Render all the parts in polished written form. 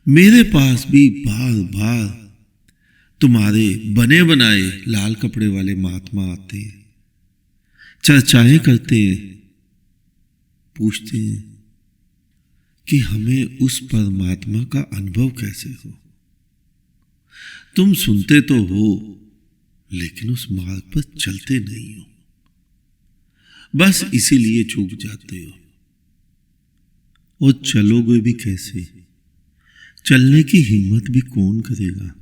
मेरे पास भी बार बार तुम्हारे बने बनाए लाल कपड़े वाले महात्मा आते हैं, चर्चाएं करते हैं, पूछते हैं कि हमें उस परमात्मा का अनुभव कैसे हो। तुम सुनते तो हो लेकिन उस मार्ग पर चलते नहीं हो, बस इसीलिए चूक जाते हो। और चलोगे भी कैसे? चलने की हिम्मत भी कौन करेगा?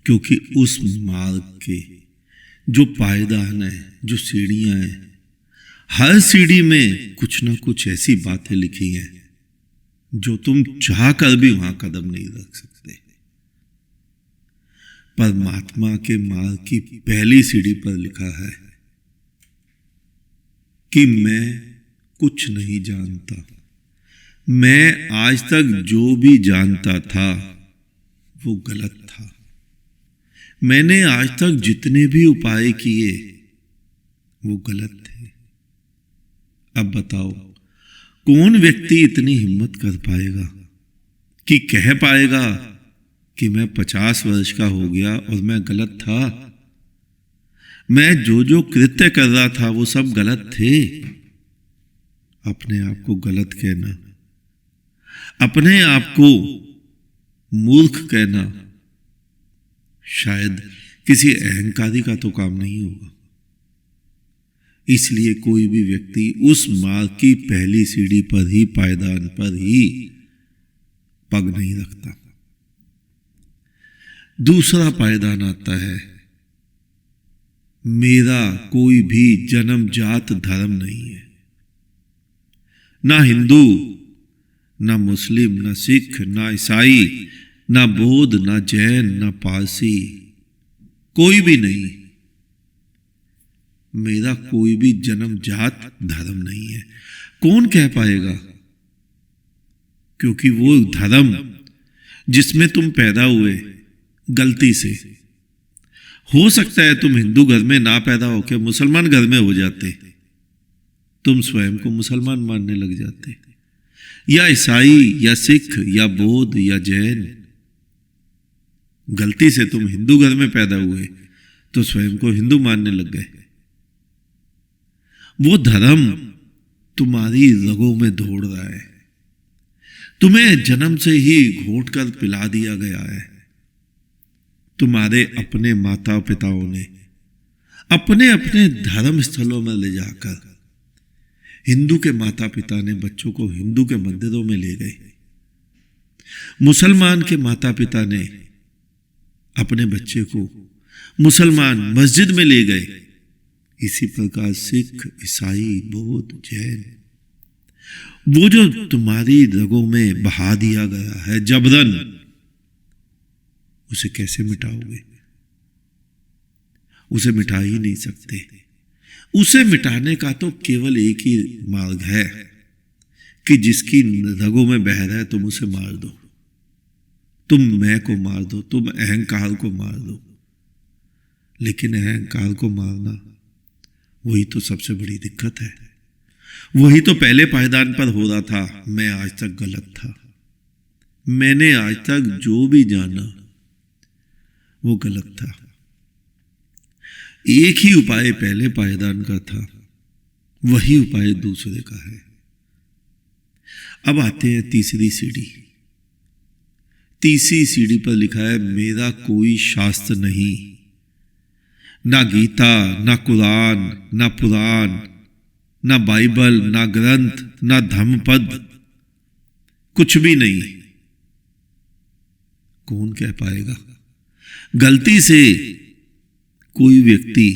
क्योंकि उस मार्ग के जो पायदान है, जो सीढ़ियां हैं, हर सीढ़ी में कुछ ना कुछ ऐसी बातें लिखी हैं जो तुम चाह कर भी वहां कदम नहीं रख सकते। परमात्मा के मार्ग की पहली सीढ़ी पर लिखा है कि मैं कुछ नहीं जानता। मैं आज तक जो भी जानता था वो गलत था। मैंने आज तक जितने भी उपाय किए वो गलत थे। अब बताओ, कौन व्यक्ति इतनी हिम्मत कर पाएगा कि कह पाएगा कि मैं 50 वर्ष का हो गया और मैं गलत था? मैं जो जो कृत्य कर रहा था वो सब गलत थे। अपने आप को गलत कहना, अपने आप को मूर्ख कहना शायद किसी अहंकारी का तो काम नहीं होगा। इसलिए कोई भी व्यक्ति उस मार्ग की पहली सीढ़ी पर ही, पायदान पर ही पग नहीं रखता। दूसरा पायदान आता है, मेरा कोई भी जन्मजात धर्म नहीं है। ना हिंदू, ना मुस्लिम, ना सिख, ना ईसाई, ना बौद्ध, ना जैन, ना पारसी, कोई भी नहीं। मेरा कोई भी जन्मजात धर्म नहीं है। कौन कह पाएगा? क्योंकि वो धर्म जिसमें तुम पैदा हुए गलती से, हो सकता है तुम हिंदू घर में ना पैदा होकर मुसलमान घर में हो जाते, तुम स्वयं को मुसलमान मानने लग जाते, या ईसाई, या सिख, या बौद्ध, या जैन। गलती से तुम हिंदू घर में पैदा हुए तो स्वयं को हिंदू मानने लग गए। वो धर्म तुम्हारी रगों में दौड़ रहा है, तुम्हें जन्म से ही घोंट कर पिला दिया गया है। तुम्हारे अपने माता पिताओं ने अपने अपने धर्म स्थलों में ले जाकर, हिंदू के माता पिता ने बच्चों को हिंदू के मंदिरों में ले गए, मुसलमान के माता पिता ने अपने बच्चे को मुसलमान मस्जिद में ले गए। इसी प्रकार सिख, ईसाई, बौद्ध, जैन, वो जो तुम्हारी रगों में बहा दिया गया है जबरन, उसे कैसे मिटाओगे? उसे मिटा ही नहीं सकते। उसे मिटाने का तो केवल एक ही मार्ग है कि जिसकी रगों में बह रहा है तुम उसे मार दो, तुम मैं को मार दो, तुम अहंकार को मार दो। लेकिन अहंकार को मारना वही तो सबसे बड़ी दिक्कत है। वही तो पहले पायदान पर हो रहा था, मैं आज तक गलत था। मैंने आज तक जो भी जाना वो गलत था। एक ही उपाय पहले पायदान का था, वही उपाय दूसरे का है। अब आते हैं तीसरी सीढ़ी। तीसरी सीढ़ी पर लिखा है, मेरा कोई शास्त्र नहीं, ना गीता, ना कुरान, ना पुराण, ना बाइबल, ना ग्रंथ, ना धम्मपद, कुछ भी नहीं। कौन कह पाएगा? गलती से कोई व्यक्ति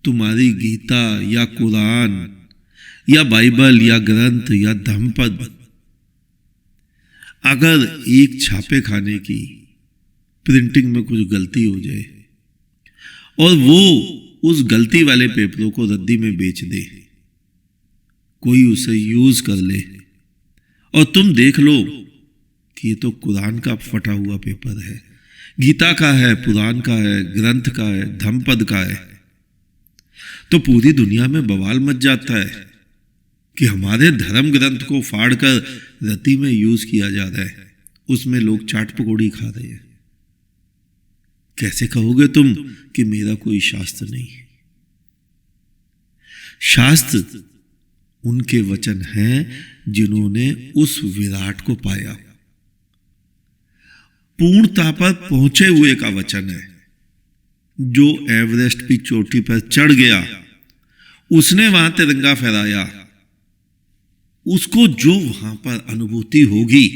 तुम्हारी गीता या कुरान या बाइबल या ग्रंथ या धम्मपद, अगर एक छापे खाने की प्रिंटिंग में कुछ गलती हो जाए और वो उस गलती वाले पेपरों को रद्दी में बेच दे, कोई उसे यूज कर ले और तुम देख लो कि ये तो कुरान का फटा हुआ पेपर है, गीता का है, पुराण का है, ग्रंथ का है, धम्मपद का है, तो पूरी दुनिया में बवाल मच जाता है कि हमारे धर्म ग्रंथ को फाड़कर रत्ती में यूज किया जा रहा है उसमें लोग चाट पकौड़ी खा रहे हैं। कैसे कहोगे तुम कि मेरा कोई शास्त्र नहीं? शास्त्र उनके वचन हैं जिन्होंने उस विराट को पाया। पूर्णता पर पहुंचे हुए का वचन है। जो एवरेस्ट की चोटी पर चढ़ गया, उसने वहां तिरंगा फहराया, उसको जो वहां पर अनुभूति होगी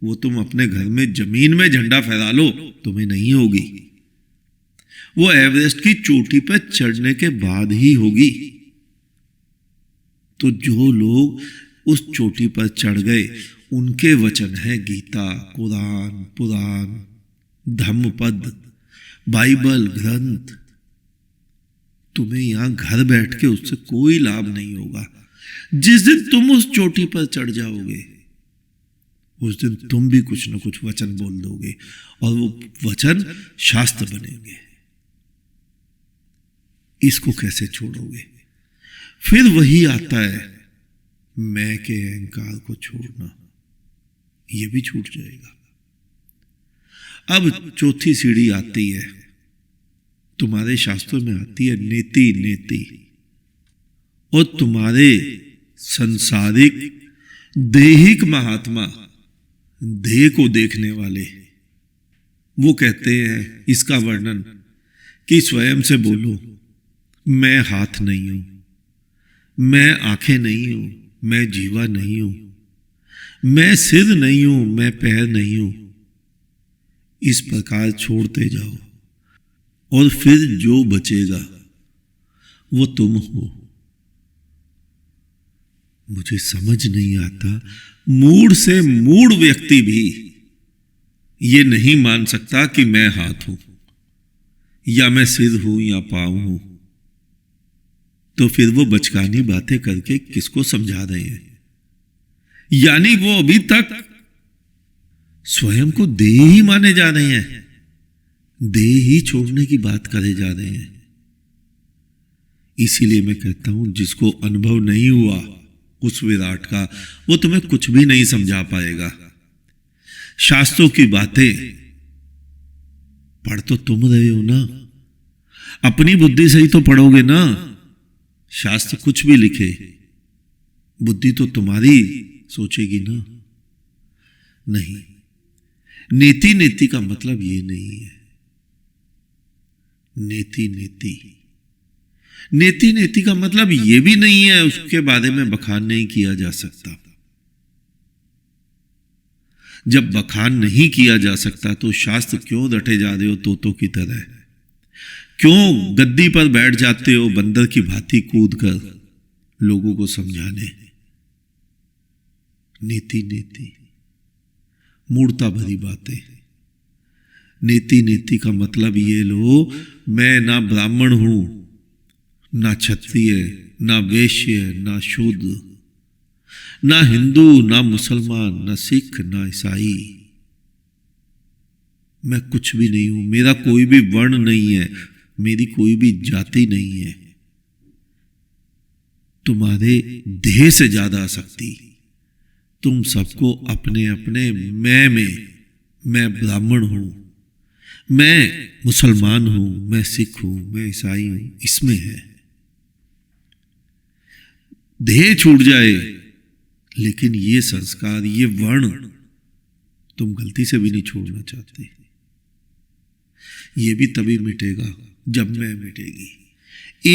वो तुम अपने घर में जमीन में झंडा फहरा लो, तुम्हें नहीं होगी। वो एवरेस्ट की चोटी पर चढ़ने के बाद ही होगी। तो जो लोग उस चोटी पर चढ़ गए, उनके वचन है गीता, कुरान, पुराण, धम्मपद, बाइबल ग्रंथ। तुम्हें यहां घर बैठ के उससे कोई लाभ नहीं होगा। जिस दिन तुम उस चोटी पर चढ़ जाओगे, उस दिन तुम भी कुछ ना कुछ वचन बोल दोगे और वो वचन शास्त्र बनेंगे। इसको कैसे छोड़ोगे? फिर वही आता है, मैं के अहंकार को छोड़ना, ये भी छूट जाएगा। अब चौथी सीढ़ी आती है, तुम्हारे शास्त्रों में आती है नेति नेति। और तुम्हारे संसारिक देहिक महात्मा, देह को देखने वाले, वो कहते हैं इसका वर्णन कि स्वयं से बोलो, मैं हाथ नहीं हूं, मैं आंखें नहीं हूं, मैं जीवा नहीं हूं, मैं सिर नहीं हूं, मैं पैर नहीं हूं। इस प्रकार छोड़ते जाओ और फिर जो बचेगा वो तुम हो। मुझे समझ नहीं आता, मूढ़ से मूढ़ व्यक्ति भी ये नहीं मान सकता कि मैं हाथ हूं या मैं सिर हूं या पांव हूं। तो फिर वो बचकानी बातें करके किसको समझा रहे हैं? यानी वो अभी तक स्वयं को देह ही माने जा रहे हैं, देह ही छोड़ने की बात करे जा रहे हैं। इसीलिए मैं कहता हूं, जिसको अनुभव नहीं हुआ उस विराट का, वो तुम्हें कुछ भी नहीं समझा पाएगा। शास्त्रों की बातें पढ़ तो तुम रहे हो ना, अपनी बुद्धि से ही तो पढ़ोगे ना। शास्त्र कुछ भी लिखे, बुद्धि तो तुम्हारी सोचेगी ना। नहीं, नीति नीति का मतलब ये नहीं है। नीति नीति नीति नीति का मतलब ये भी नहीं है उसके बारे में बखान नहीं किया जा सकता। जब बखान नहीं किया जा सकता तो शास्त्र क्यों रटे जा रहे हो तोतों की तरह? क्यों गद्दी पर बैठ जाते हो बंदर की भांति कूद कर लोगों को समझाने? नीति नीति मूर्ता भरी बातें। नीति नीति का मतलब ये लो, मैं ना ब्राह्मण हूं, ना क्षत्रिय, ना वैश्य, ना शूद्र, ना हिंदू, ना मुसलमान, ना सिख, ना ईसाई। मैं कुछ भी नहीं हूं, मेरा कोई भी वर्ण नहीं है, मेरी कोई भी जाति नहीं है। तुम्हारे देह से ज्यादा आसक्ति तुम सबको अपने अपने मैं में, मैं ब्राह्मण हूं, मैं मुसलमान हूं, मैं सिख हूं, मैं ईसाई हूं, इसमें है। देह छूट जाए, लेकिन ये संस्कार, ये वर्ण तुम गलती से भी नहीं छोड़ना चाहते। ये भी तभी मिटेगा जब मैं मिटेगी।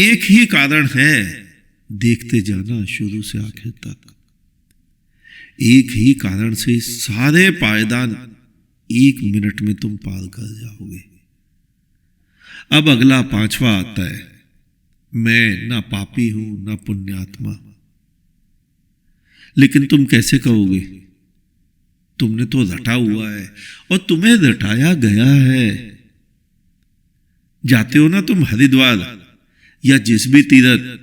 एक ही कारण है, देखते जाना शुरू से आखिर तक। एक ही कारण से सारे पायदान 1 मिनट में तुम पार कर जाओगे। अब अगला 5वां आता है, मैं ना पापी हूं ना पुण्यात्मा। लेकिन तुम कैसे कहोगे? तुमने तो रटा हुआ है और तुम्हें रटाया गया है। जाते हो ना तुम हरिद्वार या जिस भी तीर्थ,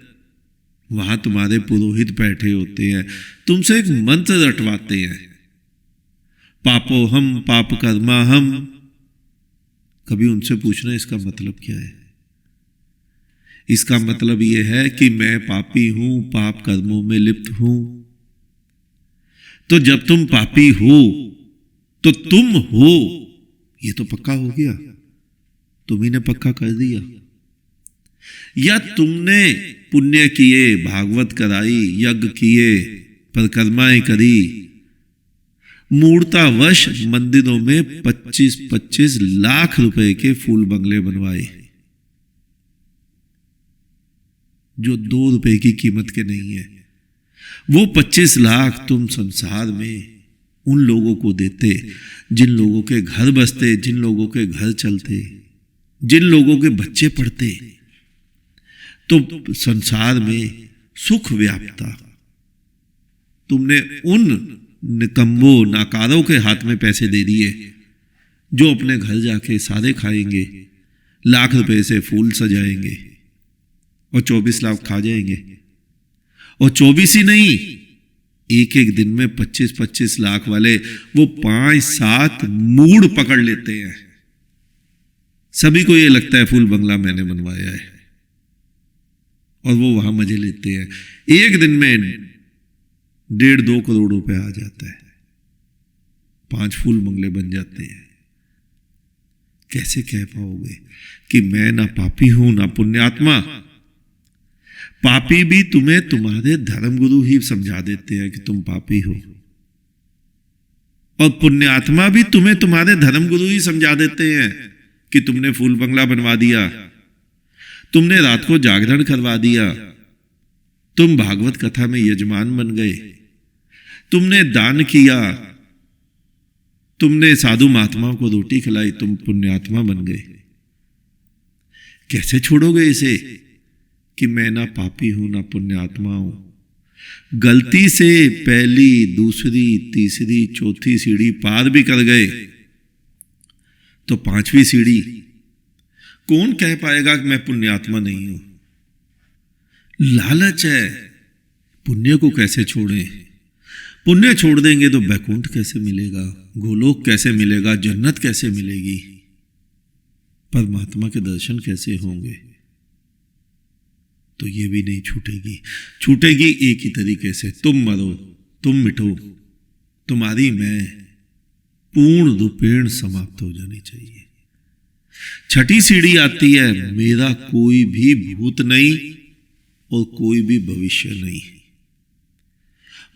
वहां तुम्हारे पुरोहित बैठे होते हैं, तुमसे एक मंत्र रटवाते हैं, पापो हम पाप कर्मा हम। कभी उनसे पूछना इसका मतलब क्या है? इसका मतलब यह है कि मैं पापी हूं, पाप कर्मों में लिप्त हूं। तो जब तुम पापी हो तो तुम हो, ये तो पक्का हो गया, तुम्ही ने पक्का कर दिया। या तुमने पुण्य किए, भागवत कराई, यज्ञ किए, परिक्रमाएं करी, मूर्तावश मंदिरों में 25-25 लाख रुपए के फूल बंगले बनवाए, जो 2 रुपए की कीमत के नहीं है। वो 25 लाख तुम संसार में उन लोगों को देते जिन लोगों के घर बसते, जिन लोगों के घर चलते, जिन लोगों के बच्चे पढ़ते, तो संसार में सुख व्याप्ता। तुमने उन निकम्बों नाकारों के हाथ में पैसे दे दिए जो अपने घर जाके सारे खाएंगे, लाख रुपए से फूल सजाएंगे और 24 लाख खा जाएंगे। और 24 ही नहीं, एक एक दिन में 25-25 लाख वाले वो 5-7 मूड पकड़ लेते हैं। सभी को ये लगता है फूल बंगला मैंने बनवाया है, और वो वहां मजे लेते हैं। एक दिन में 1.5-2 करोड़ रुपए आ जाता है, 5 फूल बंगले बन जाते हैं। कैसे कह पाओगे कि मैं ना पापी हूं ना पुण्यात्मा? पापी भी तुम्हें तुम्हारे धर्मगुरु ही समझा देते हैं कि तुम पापी हो, और पुण्यात्मा भी तुम्हें तुम्हारे धर्मगुरु ही समझा देते हैं कि तुमने फूल बंगला बनवा दिया, तुमने रात को जागरण करवा दिया, तुम भागवत कथा में यजमान बन गए, तुमने दान किया, तुमने साधु महात्माओं को रोटी खिलाई, तुम पुण्यात्मा बन गए। कैसे छोड़ोगे इसे कि मैं ना पापी हूं ना पुण्यात्मा हूं? गलती से पहली, दूसरी, तीसरी, चौथी सीढ़ी पार भी कर गए तो 5वीं सीढ़ी कौन कह पाएगा कि मैं पुण्यात्मा नहीं हूं? लालच है, पुण्य को कैसे छोड़ें? पुण्य छोड़ देंगे तो बैकुंठ कैसे मिलेगा, गोलोक कैसे मिलेगा, जन्नत कैसे मिलेगी, परमात्मा के दर्शन कैसे होंगे? तो ये भी नहीं छूटेगी। छूटेगी एक ही तरीके से, तुम मरो, तुम मिटो, तुम्हारी मैं पूर्ण रूपेण समाप्त हो जानी चाहिए। 6ठी सीढ़ी आती है, मेरा कोई भी भूत नहीं और कोई भी भविष्य नहीं।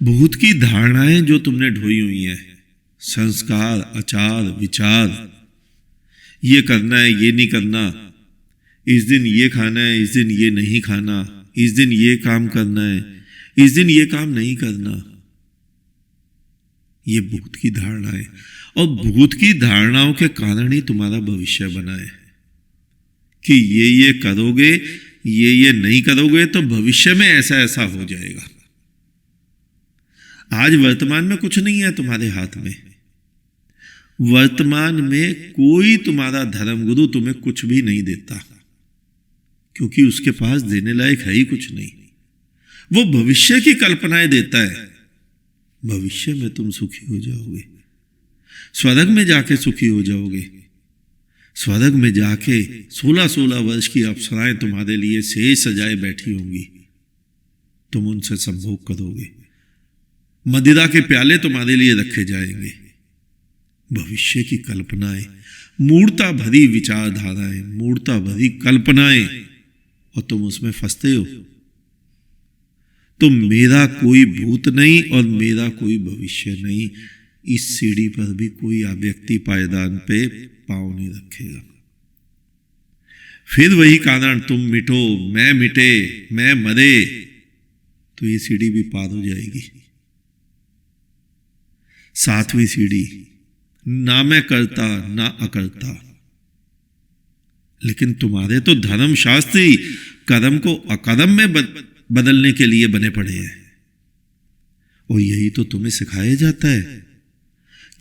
भूत की धारणाएं जो तुमने ढोई हुई हैं, संस्कार, आचार, विचार, ये करना है, ये नहीं करना, इस दिन ये खाना है, इस दिन ये नहीं खाना, इस दिन ये काम करना है, इस दिन ये काम नहीं करना, ये भूत की धारणा है। और भूत की धारणाओं के कारण ही तुम्हारा भविष्य बना है कि ये करोगे, ये नहीं करोगे तो भविष्य में ऐसा ऐसा हो जाएगा। आज वर्तमान में कुछ नहीं है तुम्हारे हाथ में। वर्तमान में कोई तुम्हारा धर्मगुरु तुम्हें कुछ भी नहीं देता, क्योंकि उसके पास देने लायक है ही कुछ नहीं। वो भविष्य की कल्पनाएं देता है। भविष्य में तुम सुखी हो जाओगे, स्वर्ग में जाके सुखी हो जाओगे। स्वर्ग में जाके 16-16 वर्ष की अप्सराएं तुम्हारे लिए सेज सजाए बैठी होंगी, तुम उनसे संभोग करोगे। मदिरा के प्याले तुम्हारे लिए रखे जाएंगे। भविष्य की कल्पनाएं, मूर्ता भरी विचारधाराएं, मूर्ता भरी कल्पनाएं, और तुम उसमें फंसते हो। तो मेरा कोई भूत नहीं और मेरा कोई भविष्य नहीं, इस सीढ़ी पर भी कोई व्यक्ति पायदान पे पांव नहीं रखेगा। फिर वही कारण, तुम मिटो, मैं मिटे, मैं मरे, तो ये सीढ़ी भी पार हो जाएगी। 7वीं सीढ़ी, ना मैं करता ना अकर्ता। लेकिन तुम्हारे तो धर्म शास्त्री कर्म को अकर्म में बदलने के लिए बने पड़े हैं, और यही तो तुम्हें सिखाया जाता है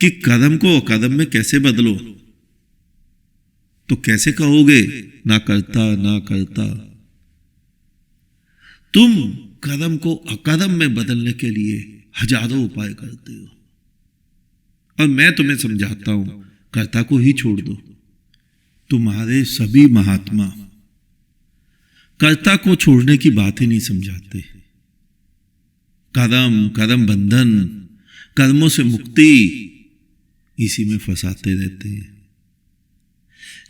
कि कर्म को अकर्म में कैसे बदलो। तो कैसे कहोगे ना करता ना करता? तुम कर्म को अकर्म में बदलने के लिए हजारों उपाय करते हो, और मैं तुम्हें समझाता हूं, कर्ता को ही छोड़ दो। तुम्हारे सभी महात्मा कर्ता को छोड़ने की बात ही नहीं समझाते। कर्म, कर्म बंधन, कर्मों से मुक्ति, इसी में फंसाते रहते हैं।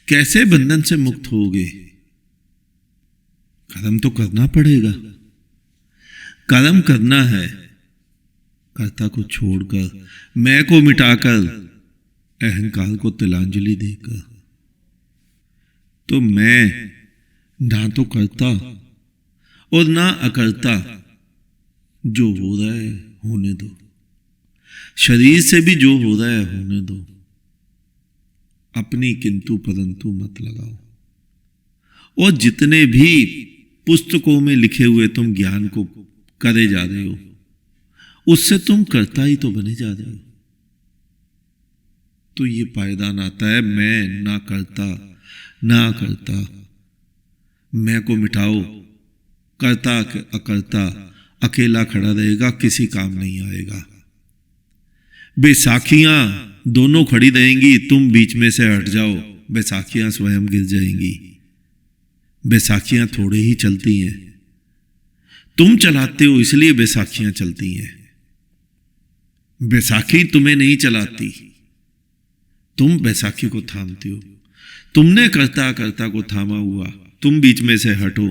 कैसे बंधन से मुक्त होगे? कर्म तो करना पड़ेगा। कर्म करना है, कर्ता को छोड़कर, मैं को मिटाकर, अहंकार को तिलांजलि देकर। तो मैं ना तो करता और ना अकर्ता, जो हो रहा है होने दो। शरीर से भी जो हो रहा है होने दो। अपनी किंतु परंतु मत लगाओ। और जितने भी पुस्तकों में लिखे हुए तुम ज्ञान को करे जा रहे हो, उससे तुम करता ही तो बने जा रहे हो। तो ये पायदान आता है, मैं ना करता ना करता। मैं को मिटाओ, करता अकर्ता अकेला खड़ा रहेगा, किसी काम नहीं आएगा। बैसाखियां दोनों खड़ी रहेंगी, तुम बीच में से हट जाओ, बैसाखियां स्वयं गिर जाएंगी। बैसाखियां थोड़े ही चलती हैं, तुम चलाते हो इसलिए बैसाखियां चलती हैं। बैसाखी तुम्हें नहीं चलाती, तुम बैसाखी को थामते हो। तुमने कर्ता कर्ता को थामा हुआ, तुम बीच में से हटो,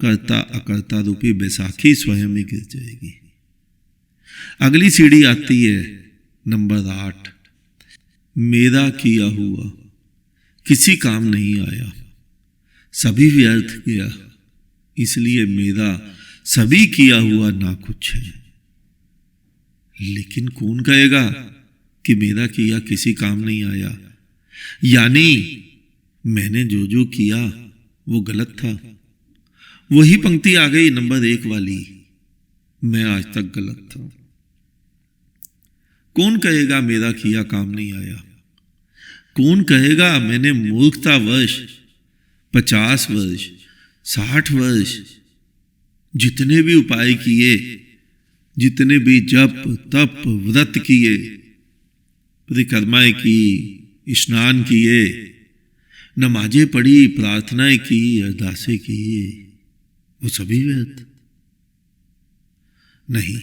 कर्ता अकर्ता रूपी बैसाखी स्वयं ही गिर जाएगी। अगली सीढ़ी आती है नंबर 8। मेरा किया हुआ किसी काम नहीं आया, सभी व्यर्थ गया, इसलिए मेरा सभी किया हुआ ना कुछ है। लेकिन कौन कहेगा कि मेरा किया किसी काम नहीं आया? यानी मैंने जो जो किया वो गलत था। वही पंक्ति आ गई नंबर 1 वाली, मैं आज तक गलत था। कौन कहेगा मेरा किया काम नहीं आया? कौन कहेगा मैंने मूर्खतावश 50 वर्ष 60 वर्ष जितने भी उपाय किए, जितने भी जप तप व्रत किए, परिक्रमाएं की, स्नान किए, नमाजें पढ़ी, प्रार्थनाएं की, अरदासें की, वो सभी व्यर्थ? नहीं,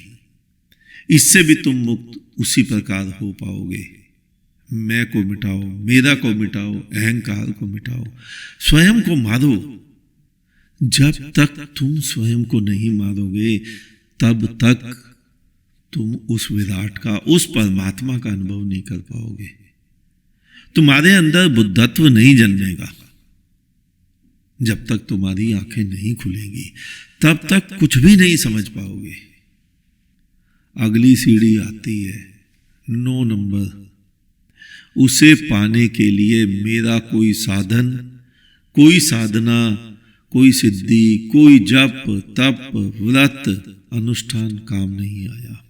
इससे भी तुम मुक्त उसी प्रकार हो पाओगे। मैं को मिटाओ, मेरा को मिटाओ, अहंकार को मिटाओ, स्वयं को मारो। जब तक तुम स्वयं को नहीं मारोगे, तब तक तुम उस विराट का, उस परमात्मा का अनुभव नहीं कर पाओगे। तुम्हारे अंदर बुद्धत्व नहीं जन्मेगा। जब तक तुम्हारी आंखें नहीं खुलेंगी, तब तक कुछ भी नहीं समझ पाओगे। अगली सीढ़ी आती है 9 नंबर। उसे पाने के लिए मेरा कोई साधन, कोई साधना, कोई सिद्धि, कोई जप तप व्रत अनुष्ठान काम नहीं आया।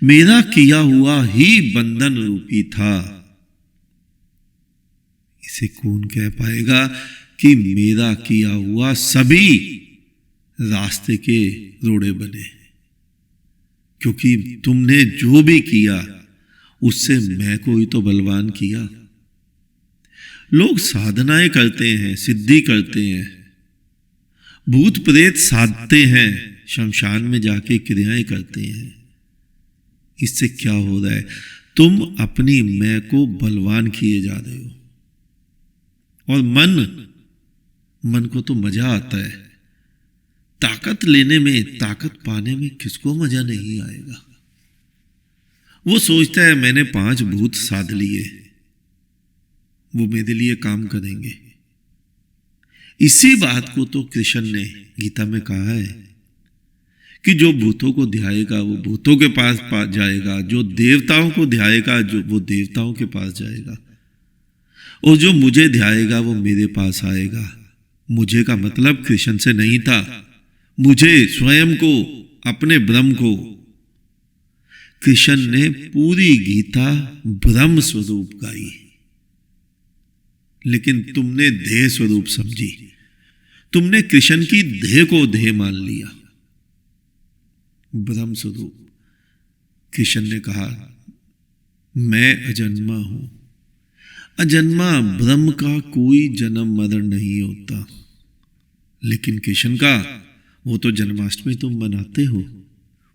मेरा किया हुआ ही बंधन रूपी था। इसे कौन कह पाएगा कि मेरा किया हुआ सभी रास्ते के रोड़े बने? क्योंकि तुमने जो भी किया उससे मैं को ही तो बलवान किया। लोग साधनाएं करते हैं, सिद्धि करते हैं, भूत प्रेत साधते हैं, शमशान में जाके क्रियाएं करते हैं। इससे क्या हो रहा है? तुम अपनी मैं को बलवान किए जा रहे हो। और मन को तो मजा आता है। ताकत लेने में, ताकत पाने में किसको मजा नहीं आएगा? वो सोचता है मैंने 5 भूत साध लिए, वो मेरे लिए काम करेंगे। इसी बात को तो कृष्ण ने गीता में कहा है कि जो भूतों को ध्याएगा वो भूतों के पास जाएगा, जो देवताओं को ध्याएगा जो वो देवताओं के पास जाएगा, और जो मुझे ध्याएगा वो मेरे पास आएगा। मुझे का मतलब कृष्ण से नहीं था, मुझे स्वयं को, अपने ब्रह्म को। कृष्ण ने पूरी गीता ब्रह्म स्वरूप गाई, लेकिन तुमने देह स्वरूप समझी। तुमने कृष्ण की देह को देह मान लिया। ब्रह्म स्वरूप कृष्ण ने कहा मैं अजन्मा हूं। अजन्मा ब्रह्म का कोई जन्म मरण नहीं होता। लेकिन कृष्ण का, वो तो जन्माष्टमी तुम मनाते हो,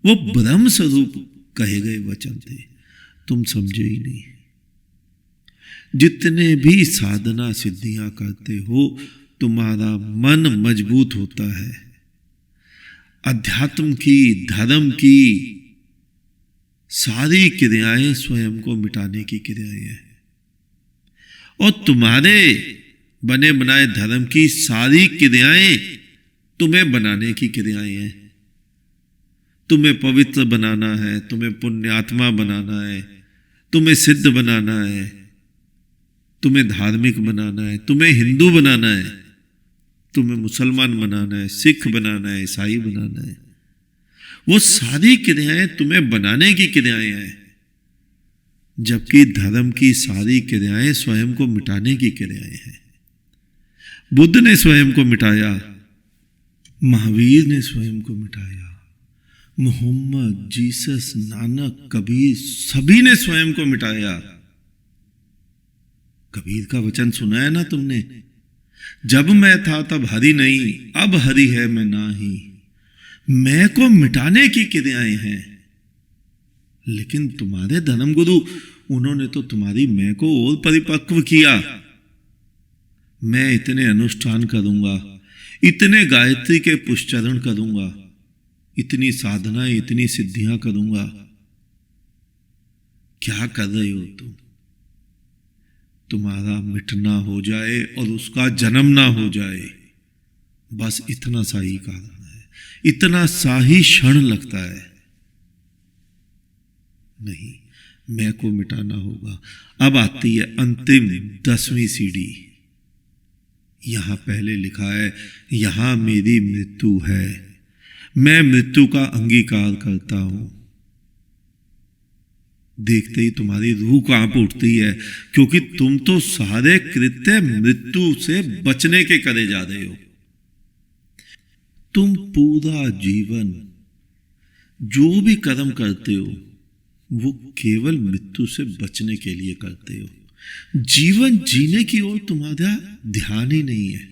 वो ब्रह्म स्वरूप कहे गए वचन थे। तुम समझे ही नहीं। जितने भी साधना सिद्धियां करते हो, तुम्हारा मन मजबूत होता है। अध्यात्म की, धर्म की सारी क्रियाएं स्वयं को मिटाने की क्रियाएं हैं, और तुम्हारे बने बनाए धर्म की सारी क्रियाएं तुम्हें बनाने की क्रियाएं हैं। तुम्हें पवित्र बनाना है, तुम्हें पुण्यात्मा बनाना है, तुम्हें सिद्ध बनाना है, तुम्हें धार्मिक बनाना है, तुम्हें हिंदू बनाना है, तुम्हें मुसलमान बनाना है, सिख बनाना है, ईसाई बनाना है। वो सारी क्रियाएं तुम्हें बनाने की क्रियाएं हैं, जबकि धर्म की सारी क्रियाएं स्वयं को मिटाने की क्रियाएं हैं। बुद्ध ने स्वयं को मिटाया, महावीर ने स्वयं को मिटाया, मोहम्मद, जीसस, नानक, कबीर, सभी ने स्वयं को मिटाया। कबीर का वचन सुना है ना तुमने, जब मैं था तब हरि नहीं, अब हरि है मैं नाही। मैं को मिटाने की क्रियाएं हैं, लेकिन तुम्हारे धर्मगुरु, उन्होंने तो तुम्हारी मैं को और परिपक्व किया। मैं इतने अनुष्ठान करूंगा, इतने गायत्री के पुष्चरण करूंगा, इतनी साधनाएं, इतनी सिद्धियां करूंगा। क्या कर रहे हो तुम? तुम्हारा मिटना हो जाए और उसका जन्म ना हो जाए, बस इतना सा ही कारण है, इतना सा ही क्षण लगता है। नहीं, मैं को मिटाना होगा। अब आती है अंतिम 10वीं सीढ़ी। यहां पहले लिखा है, यहां मेरी मृत्यु है, मैं मृत्यु का अंगीकार करता हूं। देखते ही तुम्हारी रूह कांप उठती है, क्योंकि तुम तो सारे कृत्य मृत्यु से बचने के करे जा रहे हो। तुम पूरा जीवन जो भी कर्म करते हो, वो केवल मृत्यु से बचने के लिए करते हो। जीवन जीने की ओर तुम्हारा ध्यान ही नहीं है।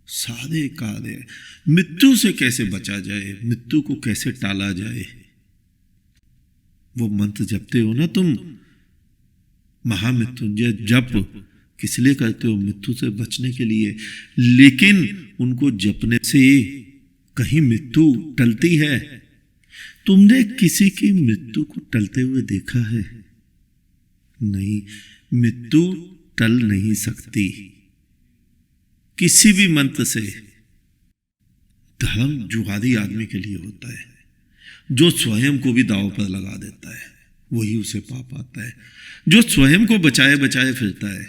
सारे कार्य मृत्यु से कैसे बचा जाए, मृत्यु को कैसे टाला जाए। वो मंत्र जपते हो ना तुम, महामृत्युंजय जप किस लिए करते हो? मृत्यु से बचने के लिए। लेकिन उनको जपने से कहीं मृत्यु टलती है? तुमने किसी की मृत्यु को टलते हुए देखा है? नहीं, मृत्यु टल नहीं सकती किसी भी मंत्र से। धर्म जुगारी आदमी के लिए होता है, जो स्वयं को भी दांव पर लगा देता है, वही उसे पा पाता है। जो स्वयं को बचाए बचाए फिरता है,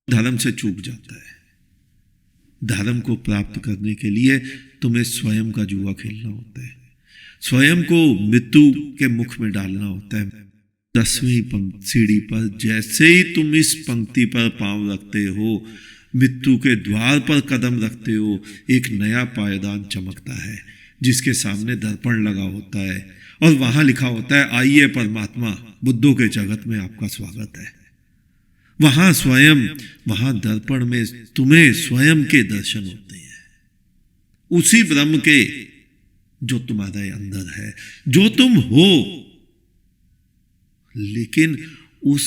धर्म से चूक जाता है। धर्म को प्राप्त करने के लिए तुम्हें स्वयं का जुआ खेलना होता है, स्वयं को मृत्यु के मुख में डालना होता है। 10वीं सीढ़ी पर जैसे ही तुम इस पंक्ति पर पांव रखते हो, मृत्यु के द्वार पर कदम रखते हो, एक नया पायदान चमकता है, जिसके सामने दर्पण लगा होता है, और वहां लिखा होता है, आइए परमात्मा, बुद्धों के जगत में आपका स्वागत है। वहां स्वयं, वहां दर्पण में तुम्हें स्वयं के दर्शन होते हैं, उसी ब्रह्म के जो तुम्हारे अंदर है, जो तुम हो। लेकिन उस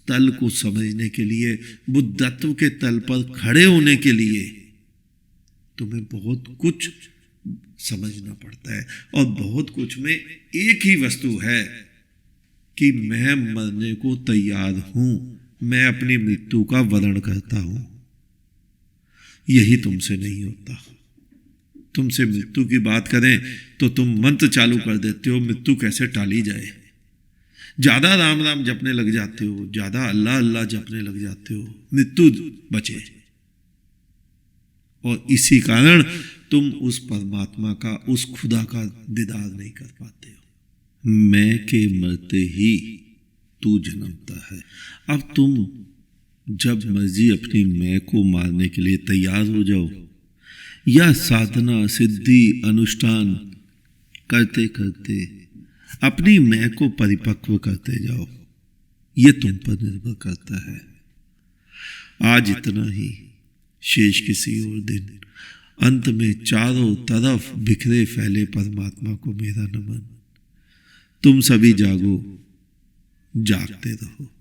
तल को समझने के लिए, बुद्धत्व के तल पर खड़े होने के लिए तुम्हें बहुत कुछ समझना पड़ता है। और बहुत कुछ में एक ही वस्तु है कि मैं मरने को तैयार हूं, मैं अपनी मृत्यु का वर्ण करता हूं। यही तुमसे नहीं होता। तुमसे मृत्यु की बात करें तो तुम मंत्र चालू कर देते हो, मृत्यु कैसे टाली जाए। ज्यादा राम राम जपने लग जाते हो, ज्यादा अल्लाह अल्लाह जपने लग जाते हो, मृत्यु बचे। और इसी कारण तुम उस परमात्मा का, उस खुदा का दीदार नहीं कर पाते हो। मैं के मरते ही तू जन्मता है। अब तुम जब मर्जी अपनी मैं को मारने के लिए तैयार हो जाओ, या साधना सिद्धि अनुष्ठान करते करते अपनी मैं को परिपक्व करते जाओ, ये तुम पर निर्भर करता है। आज इतना ही, शेष किसी और दिन। अंत में चारों तरफ बिखरे फैले परमात्मा को मेरा नमन। तुम सभी जागो, जागते रहो।